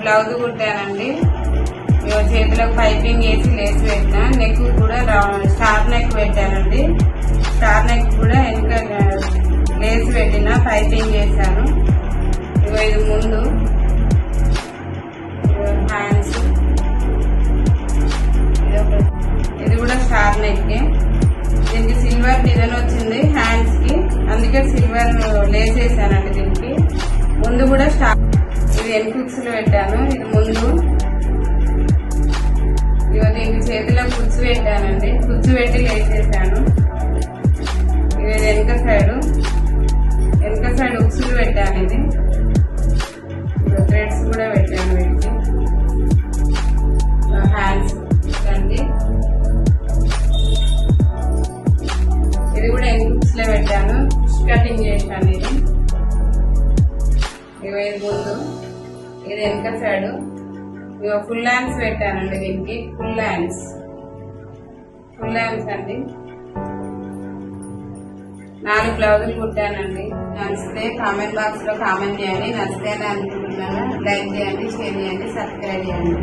Blouse కుట్టానండి. చేతులకు piping వేసి లేసి పెట్టినా. నెక్ కూడా స్టార్ నెక్ పెట్టానండి. స్టార్ నెక్ కూడా వెనుక లేసి పెట్టిన పైపింగ్ చేశాను. ఇది ముందు హ్యాండ్స్, ఇది కూడా స్టార్ నెక్. దీనికి సిల్వర్ డిజైన్ వచ్చింది హ్యాండ్స్ కి, అందుకే సిల్వర్ లేసేసానండి. దీనికి ముందు కూడా స్టార్, ఇది ఎన్కుక్స్ లో పెట్టాను. ఇది ముందు దీనికి చేతిలో కుచ్చు పెట్టానండి. కుచ్చు పెట్టి లేసేసాను. ఇది వెనక సైడ్ ఉక్సులు పెట్టాను. ఇది థ్రెడ్స్ కూడా పెట్టాను వీటికి. హ్యాండ్స్ అండి, ఇది కూడా ఎన్కుక్స్ లో పెట్టాను. కటింగ్ చేశాను. ఇది ముందు, ఇది వెనక సైడ్. ఫుల్ హ్యాండ్స్ పెట్టానండి. దీనికి ఫుల్ హ్యాండ్స్ అండి. 4 బ్లౌజులు కుట్టానండి. నచ్చితే కామెంట్ బాక్స్ లో కామెంట్ చేయండి. నచ్చితే అనుకుంటున్నాను. లైక్ చేయండి, షేర్ చేయండి, సబ్స్క్రైబ్ చేయండి.